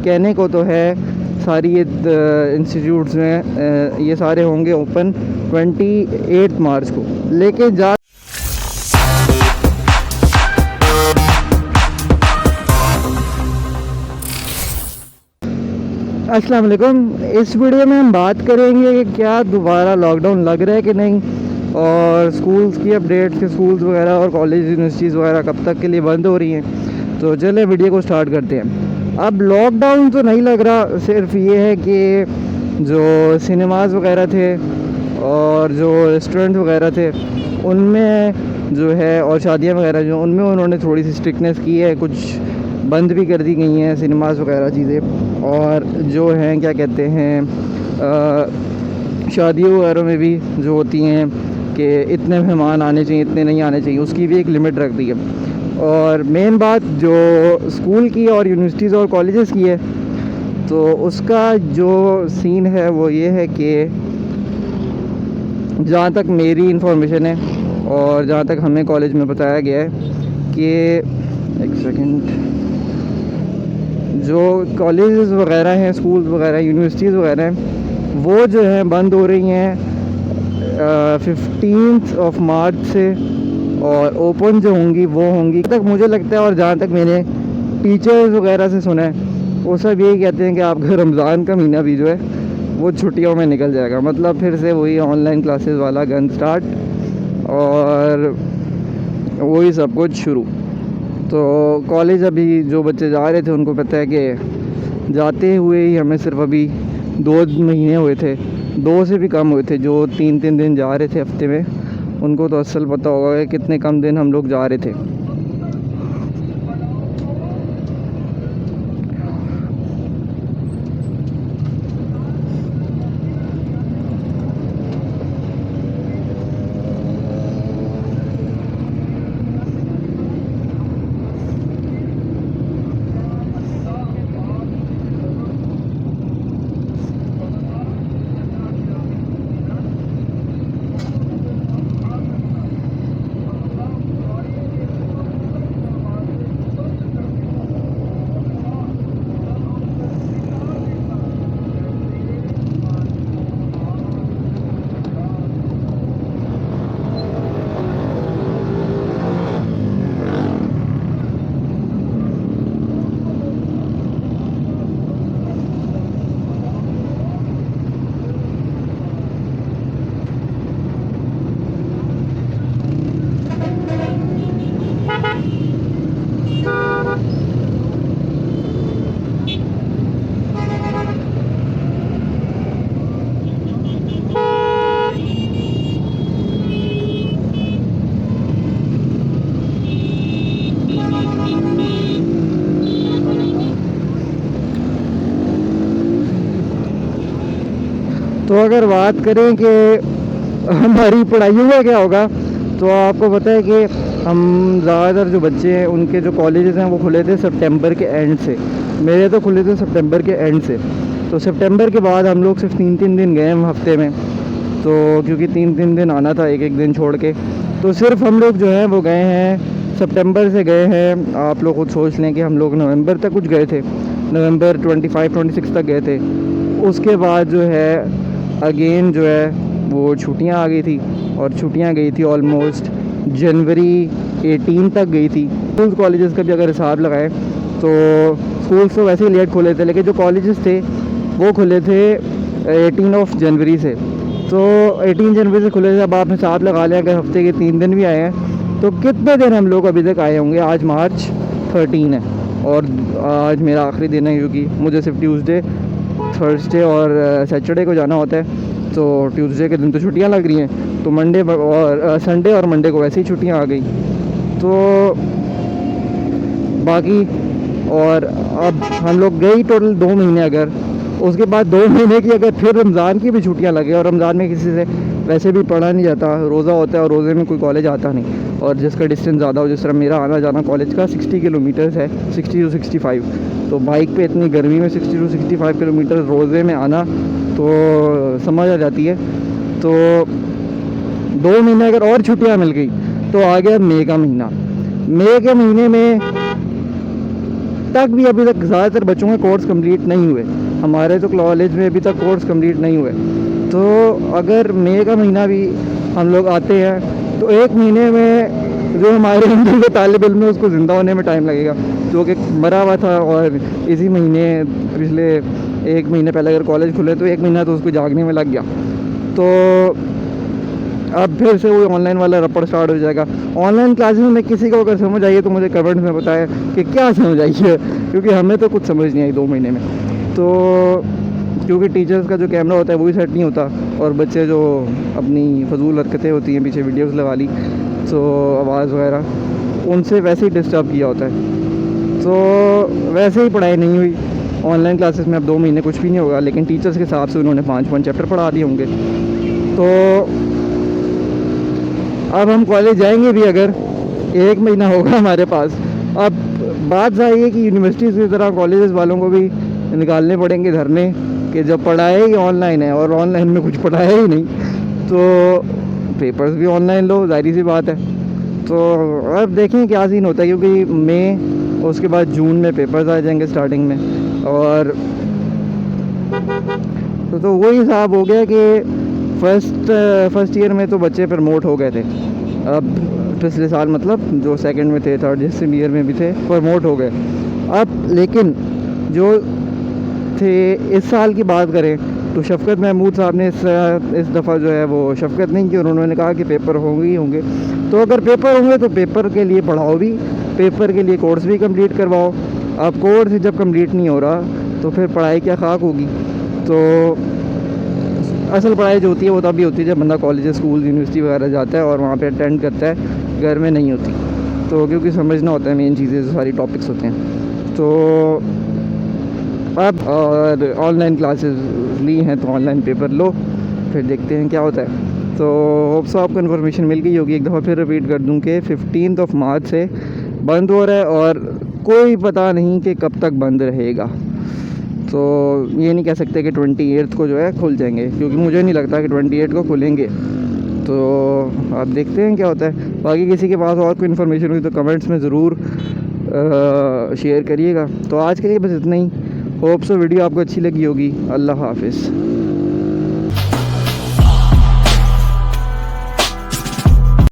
कहने को तो है सारी ये इंस्टीट्यूट्स में ये सारे होंगे ओपन 28 मार्च को, लेकिन अस्सलाम वालेकुम। इस वीडियो में हम बात करेंगे कि क्या दोबारा लॉकडाउन लग रहा है कि नहीं, और स्कूल्स की अपडेट्स के स्कूल्स वगैरह और कॉलेज यूनिवर्सिटीज़ वगैरह कब तक के लिए बंद हो रही हैं। तो चले वीडियो को स्टार्ट करते हैं। अब लॉकडाउन तो नहीं लग रहा, सिर्फ ये है कि जो सिनेमाज़ वगैरह थे और जो रेस्टोरेंट वगैरह थे उनमें जो है, और शादियाँ वगैरह जो उनमें उन्होंने थोड़ी सी स्ट्रिक्टनेस की है, कुछ बंद भी कर दी गई हैं सिनेमाज़ वगैरह चीज़ें। और जो हैं क्या कहते हैं, शादियों वगैरह में भी जो होती हैं कि इतने मेहमान आने चाहिए, इतने नहीं आने चाहिए, उसकी भी एक लिमिट रख दी है। और मेन बात जो स्कूल की और यूनिवर्सिटीज़ और कॉलेजेस की है, तो उसका जो सीन है वो ये है कि जहाँ तक मेरी इन्फॉर्मेशन है और जहाँ तक हमें कॉलेज में बताया गया है कि एक सेकंड, जो कॉलेजेस वगैरह हैं, स्कूल्स वगैरह, यूनिवर्सिटीज़ वगैरह हैं, वो जो है बंद हो रही हैं 15 मार्च से, और ओपन जो होंगी वो होंगी तक मुझे लगता है। और जहाँ तक मैंने टीचर्स वगैरह से सुना है, वो सब यही कहते हैं कि आपका रमज़ान का महीना भी जो है वो छुट्टियों में निकल जाएगा। मतलब फिर से वही ऑनलाइन क्लासेस वाला गन स्टार्ट और वही सब कुछ शुरू। तो कॉलेज अभी जो बच्चे जा रहे थे उनको पता है कि जाते हुए ही हमें सिर्फ अभी 2 महीने हुए थे, 2 से भी कम हुए थे। जो 3-3 दिन जा रहे थे हफ्ते में, उनको तो असल पता होगा कि कितने कम दिन हम लोग जा रहे थे। तो अगर बात करें कि हमारी पढ़ाइयों में क्या होगा, तो आपको पता है कि हम ज़्यादातर जो बच्चे हैं उनके जो कॉलेजेस हैं वो खुले थे सितंबर के एंड से। मेरे तो खुले थे सितंबर के एंड से। तो सितंबर के बाद हम लोग सिर्फ 3-3 दिन गए हम हफ्ते में, तो क्योंकि 3-3 दिन आना था एक एक दिन छोड़ के, तो सिर्फ हम लोग जो हैं वो गए हैं सितंबर से गए हैं। आप लोग खुद सोच लें कि हम लोग नवंबर तक कुछ गए थे, नवंबर 25-26 तक गए थे। उसके बाद जो है अगेन जो है वो छुट्टियां आ गई थी, और छुट्टियां गई थी ऑलमोस्ट जनवरी 18 तक गई थी। स्कूल कॉलेजेस का भी अगर हिसाब लगाएं तो स्कूल्स तो वैसे ही लेट खुले थे, लेकिन जो कॉलेजेस थे वो खुले थे 18 जनवरी से। तो 18 जनवरी से खुले थे। अब आप हिसाब लगा लें, अगर हफ्ते के 3 दिन भी आए हैं तो कितने दिन हम लोग अभी तक आए होंगे। आज मार्च 13 है और आज मेरा आखिरी दिन है, क्योंकि मुझे सिर्फ ट्यूसडे, थर्सडे और सैटरडे को जाना होता है। तो ट्यूसडे के दिन तो छुट्टियां लग रही हैं, तो मंडे और संडे और मंडे को वैसे ही छुट्टियां आ गई। तो बाकी, और अब हम लोग गए टोटल 2 महीने। अगर उसके बाद 2 महीने की अगर फिर रमज़ान की भी छुट्टियां लगे, और रमज़ान में किसी से वैसे भी पढ़ा नहीं जाता, रोज़ा होता है और रोज़े में कोई कॉलेज आता नहीं, और जिसका डिस्टेंस ज़्यादा हो, जिस तरह मेरा आना जाना कॉलेज का 60 किलोमीटर्स है, 60 to 65। तो बाइक पे इतनी गर्मी में 60 to 65 किलोमीटर रोज़े में आना तो समझ आ जाती है। तो 2 महीने अगर और छुट्टियां मिल गई तो आ गया मई का महीना। मई के महीने में तक भी अभी तक ज़्यादातर बच्चों के कोर्स कंप्लीट नहीं हुए। हमारे तो कॉलेज में अभी तक कोर्स कंप्लीट नहीं हुए। तो अगर मई का महीना भी हम लोग आते हैं तो 1 महीने में जो हमारे अंदर के तालिब इल्म है उसको ज़िंदा होने में टाइम लगेगा, जो कि मरा हुआ था। और इसी महीने पिछले 1 महीने पहले अगर कॉलेज खुले तो 1 महीना तो उसको जागने में लग गया। तो अब फिर से वो ऑनलाइन वाला रपड़ स्टार्ट हो जाएगा। ऑनलाइन क्लासेस में किसी को अगर समझ आई है तो मुझे कमेंट्स में बताएं कि क्या समझ आई है, क्योंकि हमें तो कुछ समझ नहीं आई 2 महीने में। तो क्योंकि टीचर्स का जो कैमरा होता है वो भी सेट नहीं होता, और बच्चे जो अपनी फजूल हरकतें होती हैं पीछे वीडियोस लगा ली तो आवाज़ वगैरह, उनसे वैसे ही डिस्टर्ब किया होता है। तो वैसे ही पढ़ाई नहीं हुई ऑनलाइन क्लासेस में। अब 2 महीने कुछ भी नहीं होगा, लेकिन टीचर्स के हिसाब से उन्होंने 5 चैप्टर पढ़ा दिए होंगे। तो अब हम कॉलेज जाएंगे भी अगर 1 महीना होगा हमारे पास। अब बात सही है कि यूनिवर्सिटीज़ की तरह कॉलेजेस वालों को भी निकालने पड़ेंगे धरने कि जब पढ़ाया ही ऑनलाइन है और ऑनलाइन में कुछ पढ़ाया ही नहीं तो पेपर्स भी ऑनलाइन लो, जाहिर सी बात है। तो अब देखें क्या सीन होता है, क्योंकि मई उसके बाद जून में पेपर्स आ जाएंगे स्टार्टिंग में। और तो वही हिसाब हो गया कि फर्स्ट ईयर में तो बच्चे प्रमोट हो गए थे। अब पिछले साल मतलब जो सेकंड में थे, थर्ड जिस ईयर में भी थे, प्रमोट हो गए। अब लेकिन जो थे इस साल की बात करें तो शफ़क़त महमूद साहब ने इस दफ़ा जो है वो शफ़क़त नहीं की, और उन्होंने कहा कि पेपर होंगे ही होंगे। तो अगर पेपर होंगे तो पेपर के लिए पढ़ाओ भी, पेपर के लिए कोर्स भी कंप्लीट करवाओ। अब कोर्स जब कंप्लीट नहीं हो रहा तो फिर पढ़ाई क्या खाक होगी। तो असल पढ़ाई जो होती है वो तभी होती है जब बंदा कॉलेज, स्कूल, यूनिवर्सिटी वगैरह जाता है और वहाँ पे अटेंड करता है, घर में नहीं होती। तो क्योंकि समझना होता है मेन चीज़ें, जो सारी टॉपिक्स होते हैं। तो अब और ऑनलाइन क्लासेस ली हैं तो ऑनलाइन पेपर लो, फिर देखते हैं क्या होता है। तो होप सो आपको इन्फॉर्मेशन मिल गई होगी। एक दफ़ा फिर रिपीट कर दूं कि 15 मार्च से बंद हो रहा है और कोई पता नहीं कि कब तक बंद रहेगा। तो ये नहीं कह सकते कि 28 को जो है खुल जाएंगे, क्योंकि मुझे नहीं लगता कि 28 को खुलेंगे। तो आप देखते हैं क्या होता है। बाकी किसी के पास और कोई इन्फॉर्मेशन हुई तो कमेंट्स में ज़रूर शेयर करिएगा। तो आज के लिए बस इतना ही। होप सो वीडियो आपको अच्छी लगी होगी। अल्लाह हाफ़िज़।